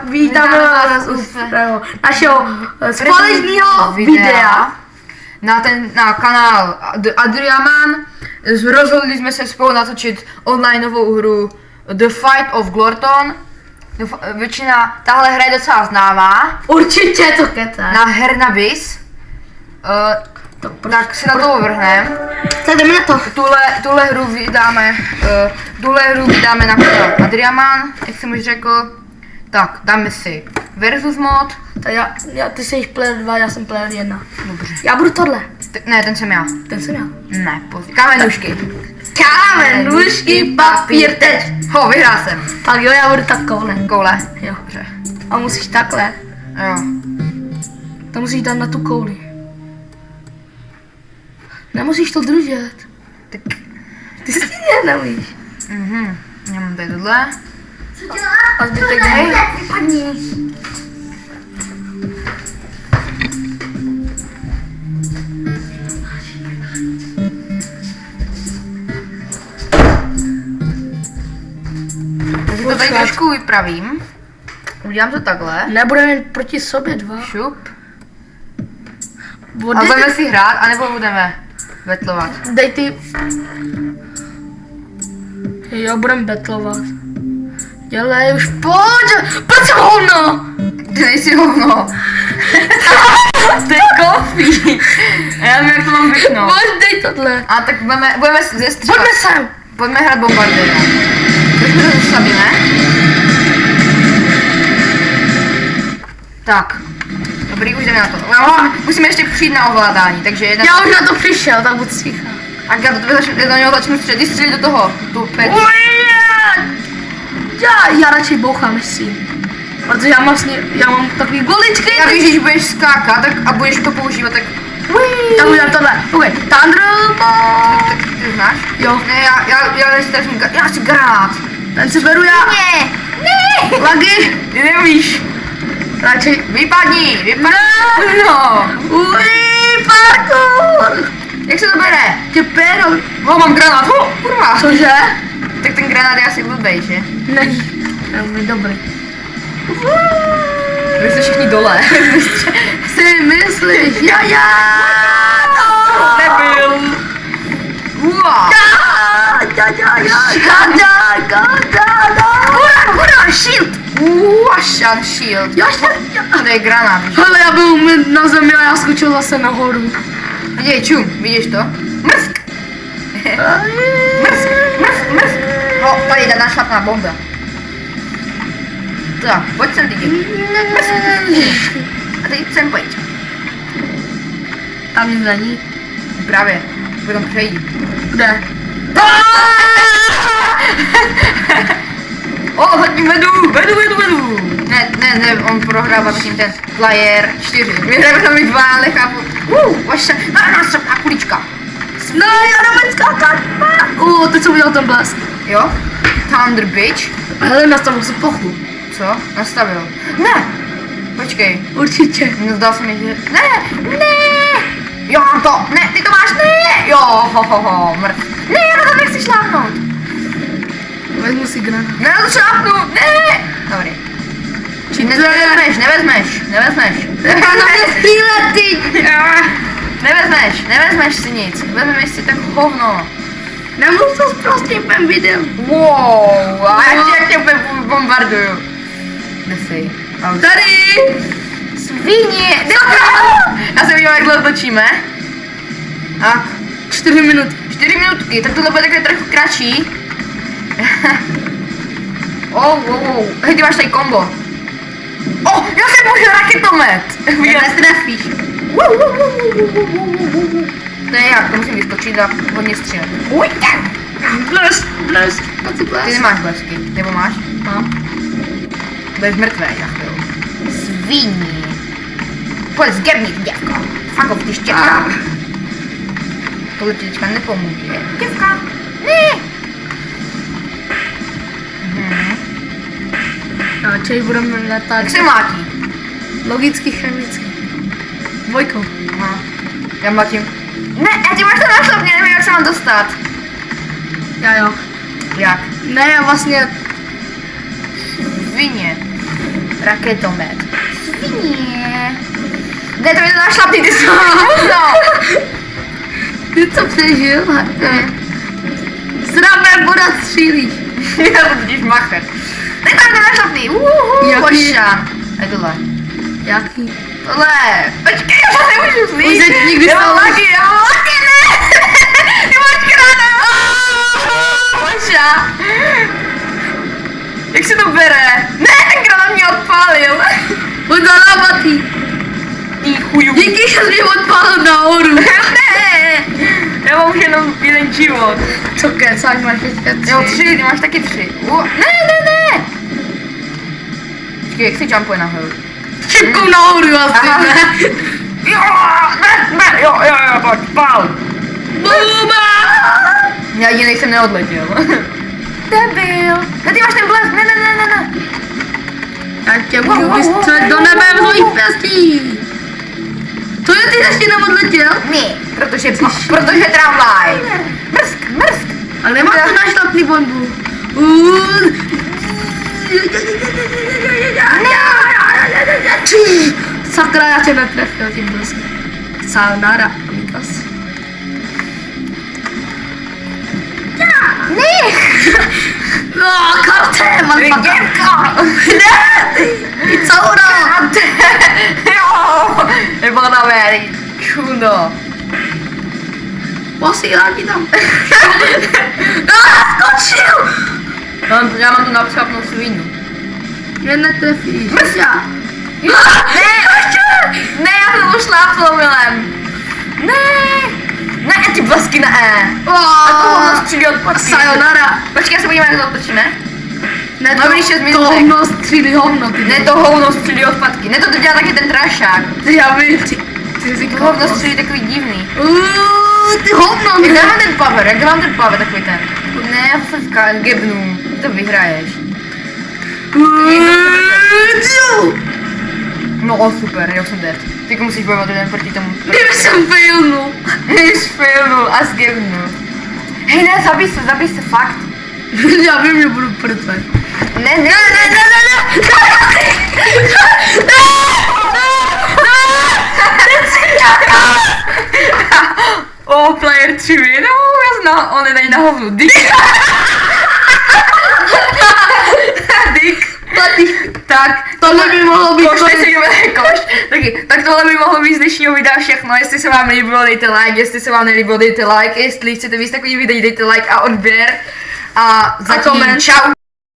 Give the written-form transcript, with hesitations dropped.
Vítáme vás u našeho společného videa na kanál Adriaman. Rozhodli jsme se spolu natočit online novou hru The Fight of Glorton. Většina, tahle hra je docela známá. Určitě to kecá. Na Hernavis. Tak si na to vrhneme. Tak jdeme na to. Tuhle hru vydáme na kanál Adriaman, jak jsem už řekl. Tak, dáme si versus mod. Tak ty jsi player 2, já jsem player 1. Dobře. Já budu tohle. Ne, ten jsem já. Ten jsem já. Ne, později. Kámen, nůžky. Kámen, nůžky, papír, teď. Ho, vyhrál jsem. Tak jo, já budu tak koule. Koule. Jo. Dobře. A musíš takhle. Jo. To musíš dát na tu kouli. Nemusíš to držet. Tak. Ty si neumíš. Já mám tady tohle. A zbytek hej. Vypadni. Takže to tady trošku vypravím. Udělám to takhle. Nebudeme jen proti sobě dva. Šup. A budeme si hrát, anebo budeme betlovat. Dej ty. Jo, budeme betlovat. Dělej už, pojď! Proč jsem hovno? Ty nejsi hovno. To je kofi. Já nevím, jak to mám vypnout. Pojď, dej tohle. A tak budeme zestřílet. Pojďme sem. Pojďme hrát bombardéra. Trošku to zastavíme. Tak. Dobrý, už jdeme na to. Musíme ještě přijít na ovládání, takže jedna... Já už na to přišel, tak buď ticha. A já do něho začnu střelit. Ty střelit do toho. Tu pět. Já radši bouchám než si. Protože já mám takový goličky. Já víš, když budeš skákat tak, a budeš to používat, tak... Tak udělám tohle. Ok, Thunderbolt. Tak ty znáš? Jo. Ne, já nestraším, já si granát. Ten si beru já. Ne. Lagy. Ty nevíš. Radši. Vypadni. No. Uj, parkour. Jak se to bere? Tě péro. Mám granát. Kurva. Cože? Tak ten granát je asi blbej, že? Není. Velmi dobrý. Vy jste všichni dole. Si myslíš, já. Nebyl. Ua. Hurá, shield. Shot shield. Já. To je granát. Hele, já byl na zemi a já skočil zase nahoru. Vidíš, čum, vidíš to? Mrsk. Mrsk. No, tady je našlapná bomba. Tak, pojď sem, lidi. A teď sem pojď. Tam nic není. Právě, potom přejít. Kde? Zatím vedu. Ne, on prohrává tím ten player 4. Vyhráme tam i 2, ale chápu. Vaše, nástřepná kulička. No, já nevím skákat. Teď jsem udělal ten blesk. Jo? Thunder Bitch. Hele, nastavil si plochu. Co? Nastavil. Ne! Počkej. Určitě. No zdal se mi, že... Ne! Jo, mám to! Ne, ty to máš! Ne! Jo, mrv. Ne, já na to nechci šlápnout. Vezmu si granát. Ne, na to šlápnu! Ne! Dobrý. Nevezmeš. Na mě střílet, ty! Nevezmeš si nic. Vezmeš si tak hovno. Nemůžu to prostě pem videm. Wow, a jak tě úplně bombarduju. Nesej. Tady! Svině! Já jsem viděl, jak dlouho točíme. Tak. 4 minuty. 4 minutky, tak tohle bude takhle trochu kratší. Wow. Hej, ty máš tady kombo. Já jsem použil raketomet. Nestrefíš. To je jak, to musím vyskočit a hodně střílet. Blesk. Ty nemáš blesky, nebo máš? Mám. Budeš mrtvé za chvíli. Sviní. Pojď zgebnit, děvko. Fuck off, ty štěvka. Tohle ti teďka nepomůže. Děvka. Ne. Čej budeme letat. Jak se mlátí? Logicky, chemicky. Dvojkou. Aha. Já mlátím. Ne, já ti máš to našlapně, nevím, jak se mám dostat. Já jo. Jak? Ne, já vlastně... Svině. Raketomet. Svině. Ne, to mi to našlapný, ty jsi no. Ty co přežil? Zdravé voda střílíš. Já to totiž macher. Ne, to mi to našlapný. Jaký? Pošťan. A je tohle. Jaký? Tohle. Počkej, já to nemůžu Už slít. teď nikdy Já mám stalo. laky, ne. Ty máš krána. Pošťa. Jak se to bere? Ne, ten granát mě odpálil. Pojď do lavaty. Ty chuju. Díky, že jsi mě odpálil nahoru. Ne, já mám už jenom jeden život. Co kecáš, máš ještě 3. Jo, 3, ty máš taky 3. Ne. Počkej, jak se jumpuje nahoru? Šipkou nahoru asi, Aha. ne? Jo, pojď, pál. Buma! Já jedinej jsem neodletěl. Debil. Ne, ty máš ten blesk, ne. Já tě můžu vystřelit do nebe v svojich pěstí. To je, ty ještě neodletěl? Ne, protože tramvaj. Mrsk. Ale nemáš to našlapný bombu. Sakra, já tě netrefil tím bleskem. Sayonara, amigos. Ne. No, karte, malfaka. Děvko. Ne, ty couro. Jo. Nebo na véry. Čudo. Posílá ti tam. Skočil. Já mám tu napřápnou svinu. Mě netrefíš. Já. Ne, já jsem už šlápnul milem. Ne, ty blesky na E. A to hovno střílí od patky. Sayonara. Počkej, já se podívám, jak to otočíme. Ne, No, když je to zmizlek. hovno střílí hovno, ty. Ne, to hovno střílí od patky. Ne, to dělá taky ten trašák. Ty, já vím, ty jsi To hovno střílí takový divný. ty hovno, Jak ne. mám ten power, takový ten. Ne, já se gebnu. To vyhraješ. No super, já jsem dead. Ty musíš bojovat jeden proti tomu. Kdyby jsem failnul. Jsi failnul a zgebnul. Hej, ne, zabij se, fakt. Já vím, že budu prcet. Ne. Oh, player 3 win. On je na hovnu. Dick. Tak, Tohle by mohlo být tak tohle by mohlo být z dnešního videa všechno. Jestli se vám líbilo, dejte like, jestli se vám nelíbilo, dejte like, jestli chcete víc takových videí, dejte like a odběr. A zatím koment. čau.